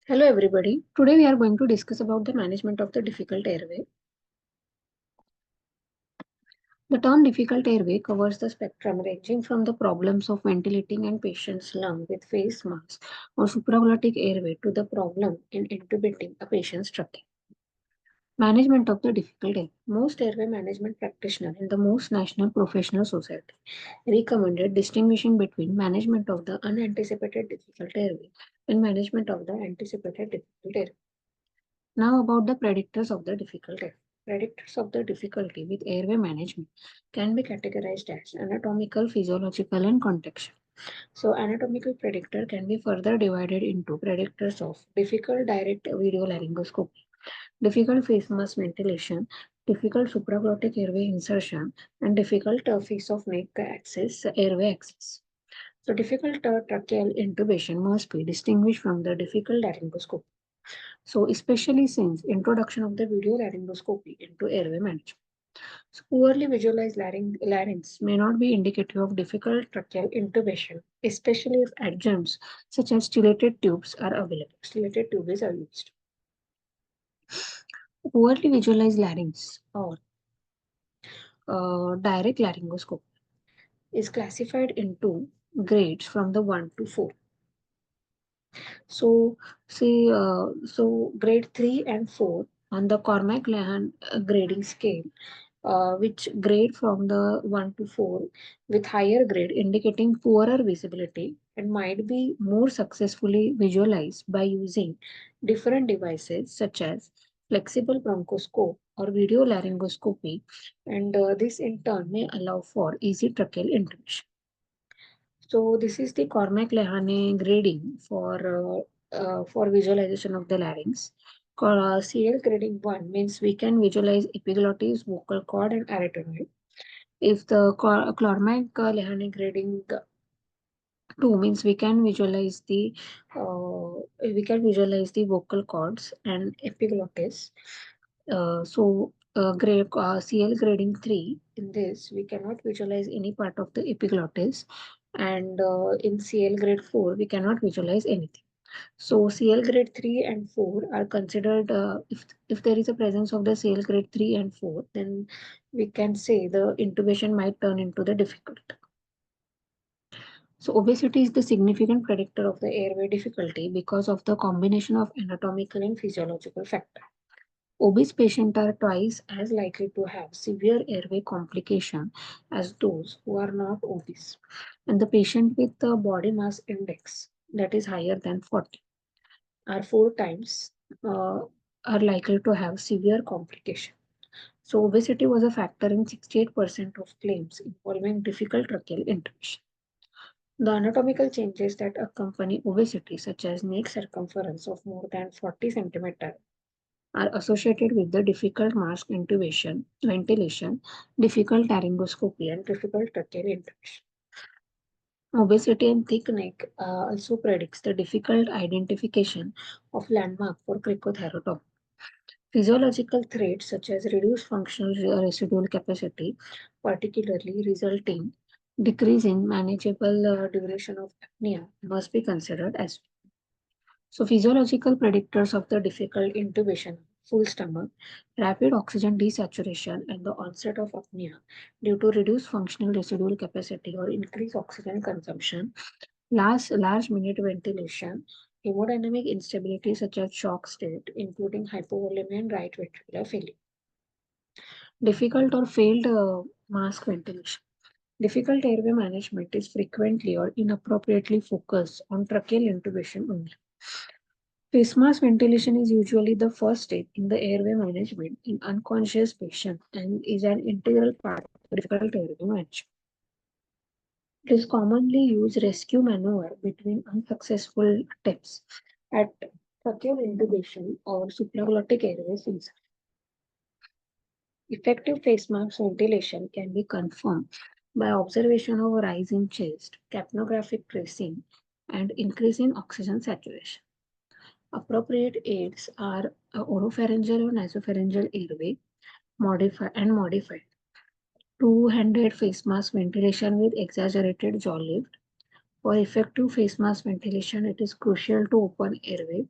Hello everybody. Today we are going to discuss about the management of the difficult airway. The term difficult airway covers the spectrum ranging from the problems of ventilating and patient's lung with face masks or supraglottic airway to the problem in intubating a patient's trachea. Management of the difficult airway. Most airway management practitioners in the most national professional society recommended distinguishing between management of the unanticipated difficult airway and management of the anticipated difficult airway. Now about the predictors of the difficulty. Predictors of the difficulty with airway management can be categorized as anatomical, physiological, and contextual. So anatomical predictor can be further divided into predictors of difficult direct video laryngoscopy, difficult face mask ventilation, difficult supraglottic airway insertion, and difficult face of neck access, airway access. So difficult tracheal intubation must be distinguished from the difficult laryngoscopy. So, especially since introduction of the video laryngoscopy into airway management. So, poorly visualized larynx may not be indicative of difficult tracheal intubation, especially if adjuncts such as stellated tubes are available. Stellated tubes are used. Poorly visualized larynx or direct laryngoscopy is classified into grades from the 1 to 4. So, grade 3 and 4 on the Cormack-Lehman grading scale, which grade from the 1 to 4 with higher grade indicating poorer visibility and might be more successfully visualized by using different devices such as flexible bronchoscope or video laryngoscopy, and this in turn may allow for easy tracheal intubation. So this is the Cormack-Lehane grading for visualization of the larynx. CL grading 1 means we can visualize epiglottis, vocal cord, and arytenoid. If the Cormack-Lehane grading 2 means we can visualize the vocal cords and epiglottis. CL grading 3, in this we cannot visualize any part of the epiglottis, and in CL grade 4 we cannot visualize anything. So CL grade 3 and 4 are considered, if there is a presence of the CL grade 3 and 4, then we can say the intubation might turn into the difficult. So obesity is the significant predictor of the airway difficulty because of the combination of anatomical and physiological factors. Obese patients are twice as likely to have severe airway complication as those who are not obese. And the patient with the body mass index that is higher than 40 are 4 times are likely to have severe complication. So obesity was a factor in 68% of claims involving difficult tracheal intubation. The anatomical changes that accompany obesity, such as neck circumference of more than 40 centimeters, are associated with the difficult mask intubation, ventilation, difficult laryngoscopy, and difficult tracheal intubation. Obesity and thick neck also predicts the difficult identification of landmark for cricothyrotomy. Physiological traits such as reduced functional residual capacity, particularly resulting decrease in manageable duration of apnea, must be considered as well. So physiological predictors of the difficult intubation, full stomach, rapid oxygen desaturation, and the onset of apnea due to reduced functional residual capacity or increased oxygen consumption, large minute ventilation, hemodynamic instability such as shock state, including hypovolemia and right ventricular failure. Difficult or failed mask ventilation. Difficult airway management is frequently or inappropriately focused on tracheal intubation only. Face mask ventilation is usually the first step in the airway management in unconscious patients and is an integral part of difficult airway management. It is commonly used rescue maneuver between unsuccessful attempts at tracheal intubation or supraglottic airway sensor. Effective face mask ventilation can be confirmed by observation of a rise in chest, capnographic tracing, and increase in oxygen saturation. Appropriate aids are oropharyngeal or nasopharyngeal airway modified. Two-handed face mask ventilation with exaggerated jaw lift. For effective face mask ventilation, it is crucial to open airway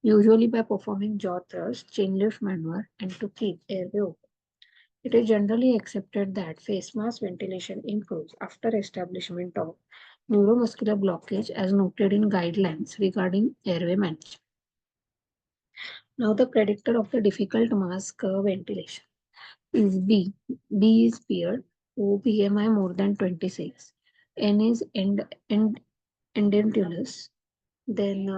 usually by performing jaw thrust, chin lift maneuver, and to keep airway open. It is generally accepted that face mask ventilation improves after establishment of neuromuscular blockage as noted in guidelines regarding airway management. Now, the predictor of the difficult mask ventilation is B. B is beard, O BMI more than 26, N is edentulous, then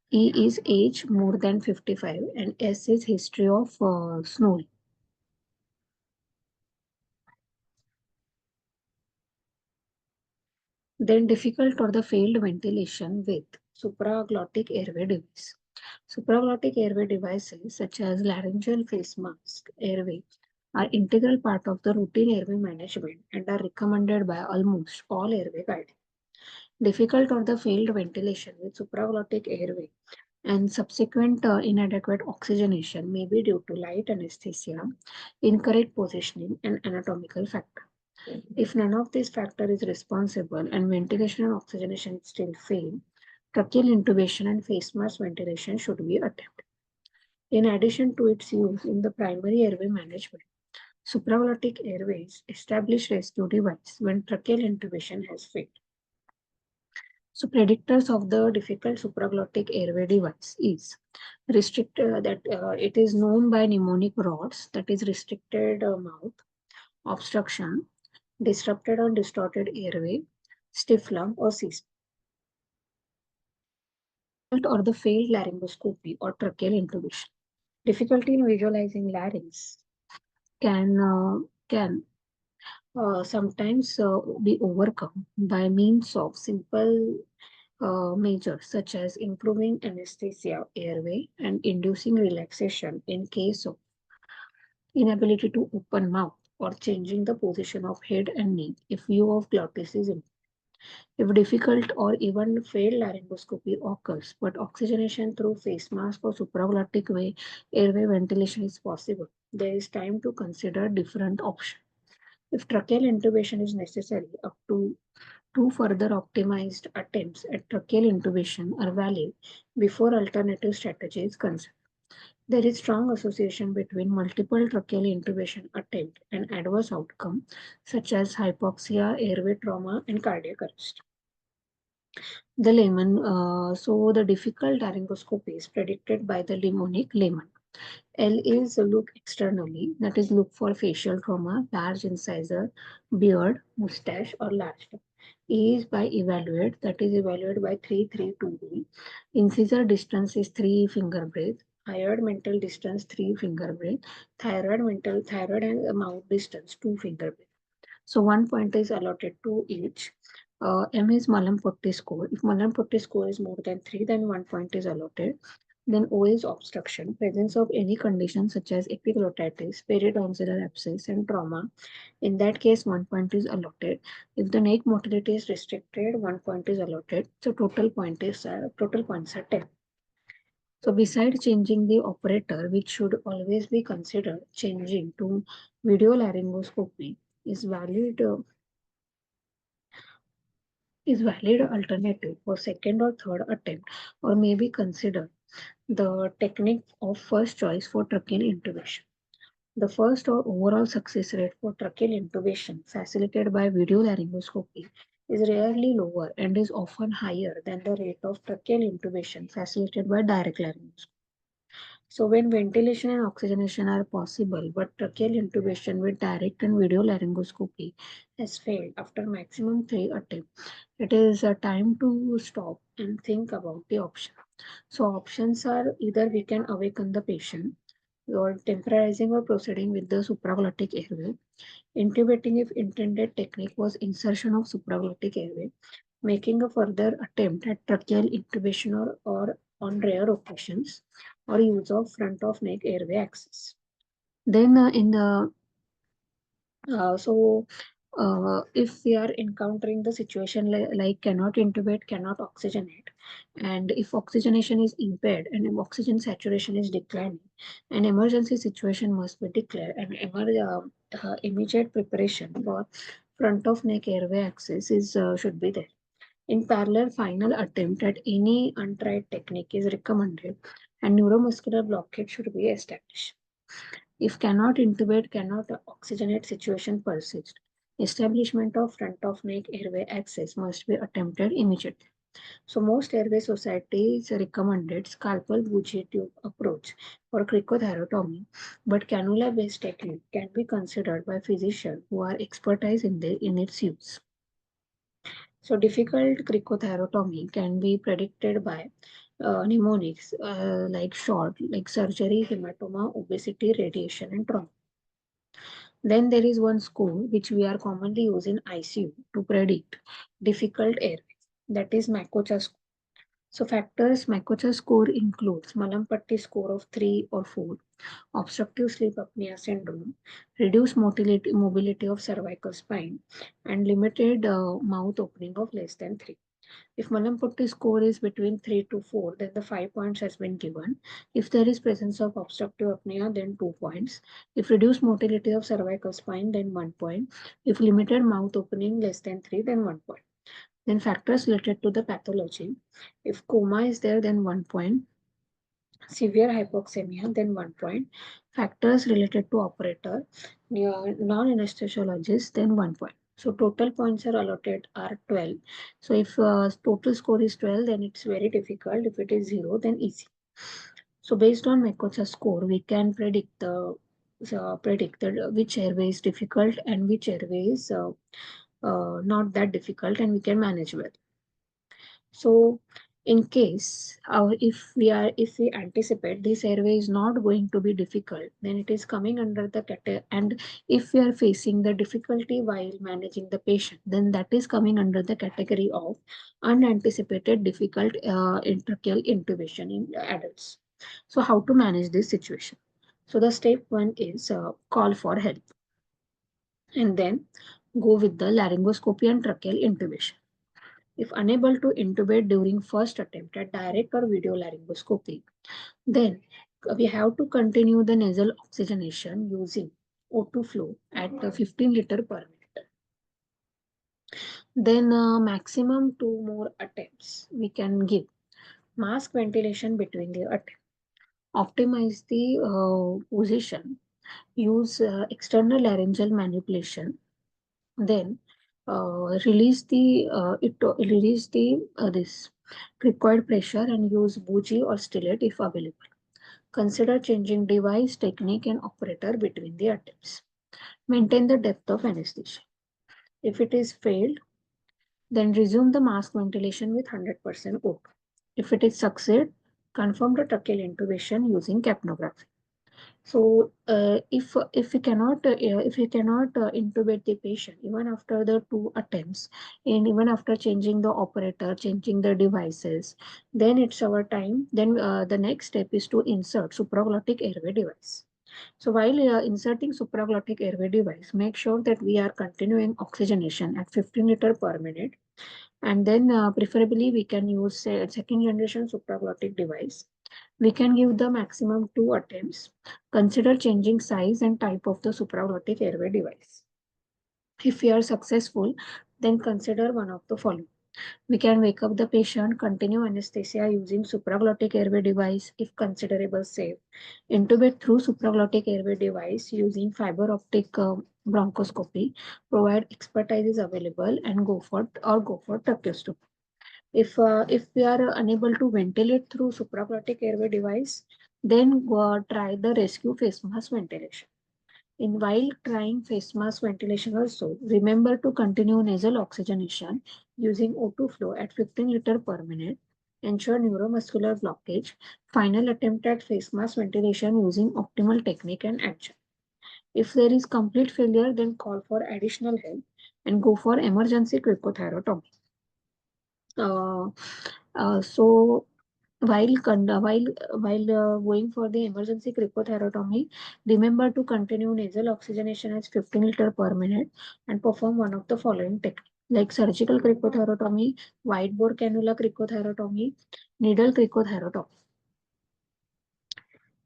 E is age more than 55, and S is history of snoring. Then difficult or the failed ventilation with supraglottic airway device. Supraglottic airway devices such as laryngeal face mask airway are integral part of the routine airway management and are recommended by almost all airway guidelines. Difficult or the failed ventilation with supraglottic airway and subsequent inadequate oxygenation may be due to light anesthesia, incorrect positioning, and anatomical factor. If none of these factors is responsible and ventilation and oxygenation still fail, tracheal intubation and face mask ventilation should be attempted. In addition to its use in the primary airway management, supraglottic airways establish rescue device when tracheal intubation has failed. So predictors of the difficult supraglottic airway device is restricted that it is known by mnemonic rods, that is restricted mouth, obstruction, disrupted or distorted airway, stiff lung or cyst. Or the failed laryngoscopy or tracheal intubation. Difficulty in visualizing larynx can sometimes be overcome by means of simple measures such as improving anesthesia airway and inducing relaxation in case of inability to open mouth or changing the position of head and neck if view of glottis is impaired. If difficult or even failed laryngoscopy occurs, but oxygenation through face mask or supraglottic way airway ventilation is possible, there is time to consider different options. If tracheal intubation is necessary, up to two further optimized attempts at tracheal intubation are valid before alternative strategy is considered. There is strong association between multiple tracheal intubation attempt and adverse outcome such as hypoxia, airway trauma, and cardiac arrest. The layman, so the difficult laryngoscopy is predicted by the mnemonic layman. L is look externally, that is look for facial trauma, large incisor, beard, mustache, or large tongue. E is by evaluate, that is evaluate by 3-3-2 rule. Incisor distance is 3 finger breadth. Thyroid mental distance 3 finger breadth. Thyroid and mouth distance 2 finger breadth. So 1 point is allotted to each. M is Malam-Potty score. If Malam-Potty score is more than 3, then 1 point is allotted. Then O is obstruction, presence of any condition such as epiglottitis, peritonsillar abscess, and trauma. In that case, 1 point is allotted. If the neck motility is restricted, 1 point is allotted. So total points are 10. So besides changing the operator, which should always be considered, changing to video laryngoscopy is valid alternative for second or third attempt, or may be considered the technique of first choice for tracheal intubation. The first or overall success rate for tracheal intubation facilitated by video laryngoscopy is rarely lower and is often higher than the rate of tracheal intubation facilitated by direct laryngoscopy. So when ventilation and oxygenation are possible, but tracheal intubation with direct and video laryngoscopy has failed after maximum 3 attempts, it is a time to stop and think about the option. So options are either we can awaken the patient or temporizing or proceeding with the supraglottic airway. Intubating if intended technique was insertion of supraglottic airway. Making a further attempt at tracheal intubation or on rare occasions or use of front of neck airway access. Then in the so if we are encountering the situation like cannot intubate, cannot oxygenate, and if oxygenation is impaired and if oxygen saturation is declining, an emergency situation must be declared and immediate preparation for front of neck airway access is should be there. In parallel, final attempt at any untried technique is recommended and neuromuscular blockade should be established. If cannot intubate, cannot oxygenate situation persists, establishment of front of neck airway access must be attempted immediately. So most airway societies recommended scalpel bougie tube approach for cricothyrotomy, but cannula-based technique can be considered by physicians who are expertise in its use. So difficult cricothyrotomy can be predicted by mnemonics like short, like surgery, hematoma, obesity, radiation, and trauma. Then there is one score which we are commonly using in ICU to predict difficult airways. That is Makocha score. So factors Makocha score includes Malampatti score of 3 or 4, obstructive sleep apnea syndrome, reduced mobility of cervical spine, and limited mouth opening of less than 3. If Malampatti score is between 3 to 4, then the 5 points has been given. If there is presence of obstructive apnea, then 2 points. If reduced motility of cervical spine, then 1 point. If limited mouth opening less than 3, then 1 point. Then factors related to the pathology. If coma is there, then 1 point. Severe hypoxemia, then 1 point. Factors related to operator, non-anesthesiologist, then 1 point. So total points are allotted are 12. So if total score is 12, then it's very difficult. If it is 0, then easy. So based on Makocha score, we can predict that which airway is difficult and which airway is not that difficult, and we can manage well. So in case if we anticipate this airway is not going to be difficult, then it is coming under the category. And if we are facing the difficulty while managing the patient, then that is coming under the category of unanticipated difficult intracheal intubation in adults. So how to manage this situation? So the step one is call for help, and then go with the laryngoscopy and tracheal intubation. If unable to intubate during first attempt at direct or video laryngoscopy, then we have to continue the nasal oxygenation using O2 flow at 15 liter per minute. Then maximum 2 more attempts we can give. Mask ventilation between the attempts. Optimize the position. Use external laryngeal manipulation. Then release the this cricoid pressure and use bougie or stillet if available. Consider changing device, technique, and operator between the attempts. Maintain the depth of anesthesia. If it is failed, then resume the mask ventilation with 100% O2. If it is succeed, confirm the tracheal intubation using capnography. So if we cannot intubate the patient even after the 2 attempts, and even after changing the operator, changing the devices, then it's our time. Then the next step is to insert supraglottic airway device. So while inserting supraglottic airway device, make sure that we are continuing oxygenation at 15 liter per minute, and then preferably we can use second generation supraglottic device. We can give the maximum 2 attempts. Consider changing size and type of the supraglottic airway device. If we are successful, then consider one of the following. We can wake up the patient, continue anesthesia using supraglottic airway device if considerable safe, intubate through supraglottic airway device using fiber optic bronchoscopy, provide expertise is available, and go for tracheostomy. If we are unable to ventilate through supraglottic airway device, then try the rescue face mask ventilation. In while trying face mask ventilation also, remember to continue nasal oxygenation using O2 flow at 15 liter per minute. Ensure neuromuscular blockage. Final attempt at face mask ventilation using optimal technique and action. If there is complete failure, then call for additional help and go for emergency cricothyrotomy. Uh, so while going for the emergency cricothyrotomy, remember to continue nasal oxygenation as 15 liter per minute and perform one of the following techniques like surgical cricothyrotomy, wide bore cannula cricothyrotomy, needle cricothyrotomy.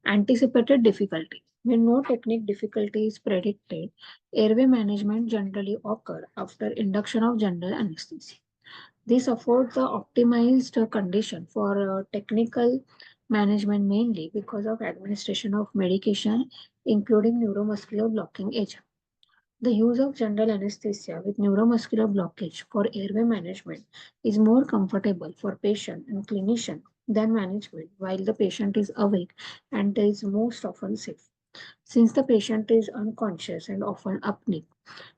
Anticipated difficulty. When no technique difficulty is predicted, airway management generally occur after induction of general anesthesia. This affords the optimized condition for technical management, mainly because of administration of medication, including neuromuscular blocking agent. The use of general anesthesia with neuromuscular blockage for airway management is more comfortable for patient and clinician than management while the patient is awake, and is most often safe. Since the patient is unconscious and often apneic,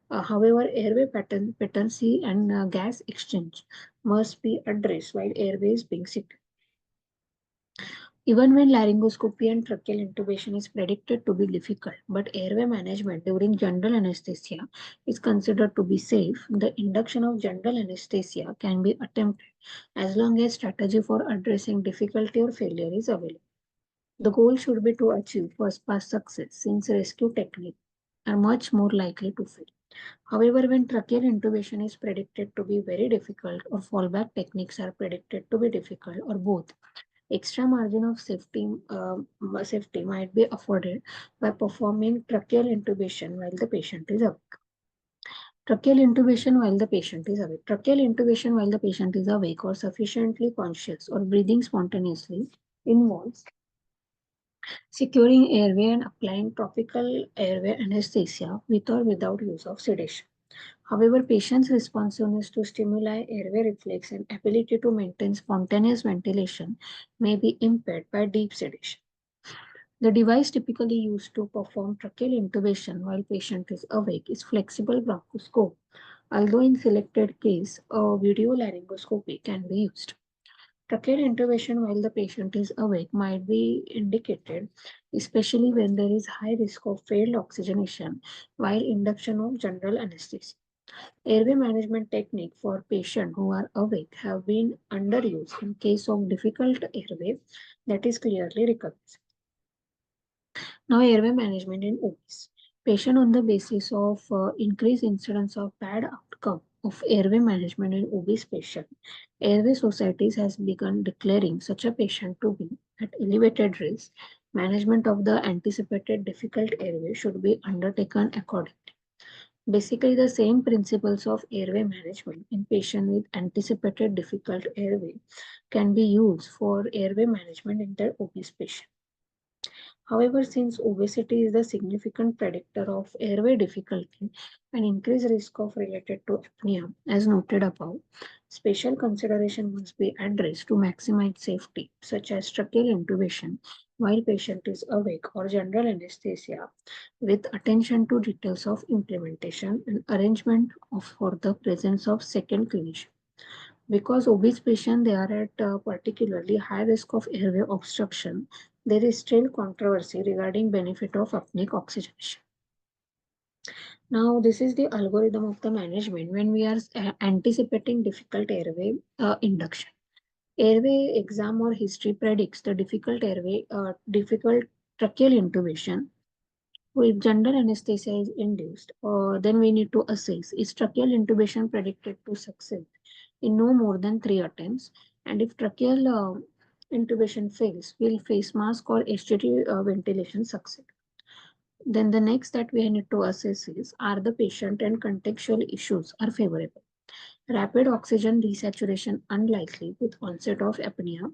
however, airway patency and gas exchange must be addressed while airway is being secured. Even when laryngoscopy and tracheal intubation is predicted to be difficult, but airway management during general anesthesia is considered to be safe, the induction of general anesthesia can be attempted as long as strategy for addressing difficulty or failure is available. The goal should be to achieve first pass success since rescue techniques are much more likely to fail. However, when tracheal intubation is predicted to be very difficult or fallback techniques are predicted to be difficult or both, extra margin of safety might be afforded by performing tracheal intubation while the patient is awake. Tracheal intubation while the patient is awake. Tracheal intubation while the patient is awake or sufficiently conscious or breathing spontaneously involves securing airway and applying topical airway anesthesia with or without use of sedation. However, patient's responsiveness to stimuli, airway reflex, and ability to maintain spontaneous ventilation may be impaired by deep sedation. The device typically used to perform tracheal intubation while patient is awake is flexible bronchoscope, although in selected case, a video laryngoscopy can be used. Tracheal intubation while the patient is awake might be indicated, especially when there is high risk of failed oxygenation while induction of general anesthesia. Airway management technique for patients who are awake have been underused in case of difficult airway that is clearly recognized. Now, airway management in obese. Patient on the basis of increased incidence of bad outcome of airway management in obese patient, Airway Societies has begun declaring such a patient to be at elevated risk. Management of the anticipated difficult airway should be undertaken accordingly. Basically, the same principles of airway management in patients with anticipated difficult airway can be used for airway management in the obese patient. However, since obesity is a significant predictor of airway difficulty and increased risk of related to apnea, as noted above, special consideration must be addressed to maximize safety, such as tracheal intubation while patient is awake or general anesthesia, with attention to details of implementation and arrangement for the presence of second clinician. Because obese patients they are at particularly high risk of airway obstruction, there is still controversy regarding benefit of apneic oxygenation. Now, this is the algorithm of the management when we are anticipating difficult airway induction. Airway exam or history predicts the difficult tracheal intubation. If general anesthesia is induced, then we need to assess is tracheal intubation predicted to succeed in no more than 3 attempts. And if tracheal intubation fails, will face mask or HGT ventilation succeed? Then the next that we need to assess is are the patient and contextual issues are favorable. Rapid oxygen desaturation unlikely with onset of apnea.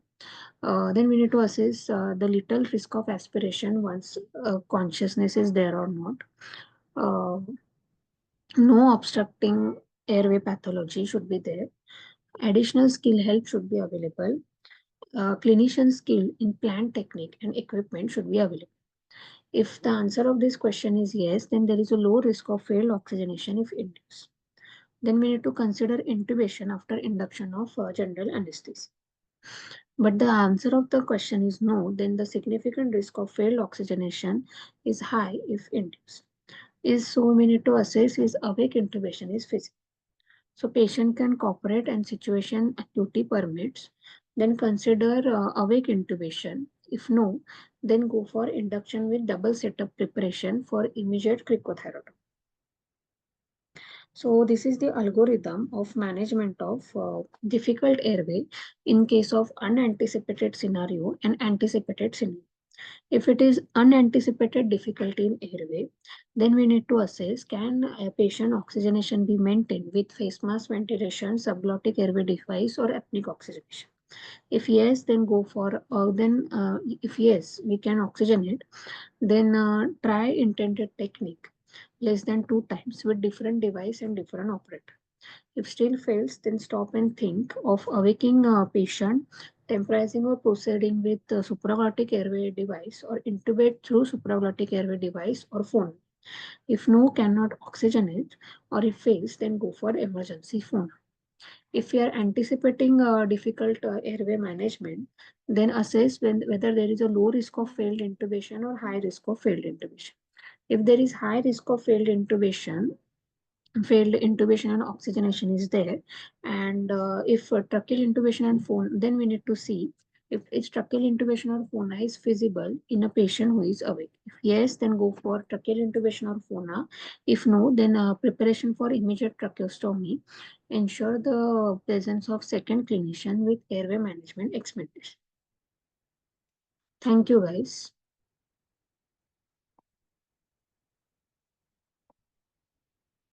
Then we need to assess the little risk of aspiration once consciousness is there or not. Uh, no obstructing airway pathology should be there. Additional skill help should be available. Clinician skill in plant technique and equipment should be available. If the answer of this question is yes, then there is a low risk of failed oxygenation if induced. Then we need to consider intubation after induction of general anesthesia. But the answer of the question is no, then the significant risk of failed oxygenation is high if induced. Is so we need to assess is awake intubation is feasible. So patient can cooperate and situation acuity permits, then consider awake intubation. If no, then go for induction with double setup preparation for immediate cricothyrotomy. So this is the algorithm of management of difficult airway in case of unanticipated scenario and anticipated scenario. If it is unanticipated difficulty in airway, then we need to assess, can a patient oxygenation be maintained with face mask ventilation, subglottic airway device, or apneic oxygenation? If yes, then go for, if yes, we can oxygenate, then try intended technique less than 2 times with different device and different operator. If still fails, then stop and think of awaking a patient, temporizing or proceeding with the supraglottic airway device, or intubate through supraglottic airway device or phone. If no, cannot oxygenate, or if fails, then go for emergency phone. If we are anticipating difficult airway management, then assess whether there is a low risk of failed intubation or high risk of failed intubation. If there is high risk of failed intubation and oxygenation is there, and if tracheal intubation and phone, then we need to see if tracheal intubation or phona is feasible in a patient who is awake. If yes, then go for tracheal intubation or phona. If no, then preparation for immediate tracheostomy. Ensure the presence of second clinician with airway management expectation. Thank you, guys.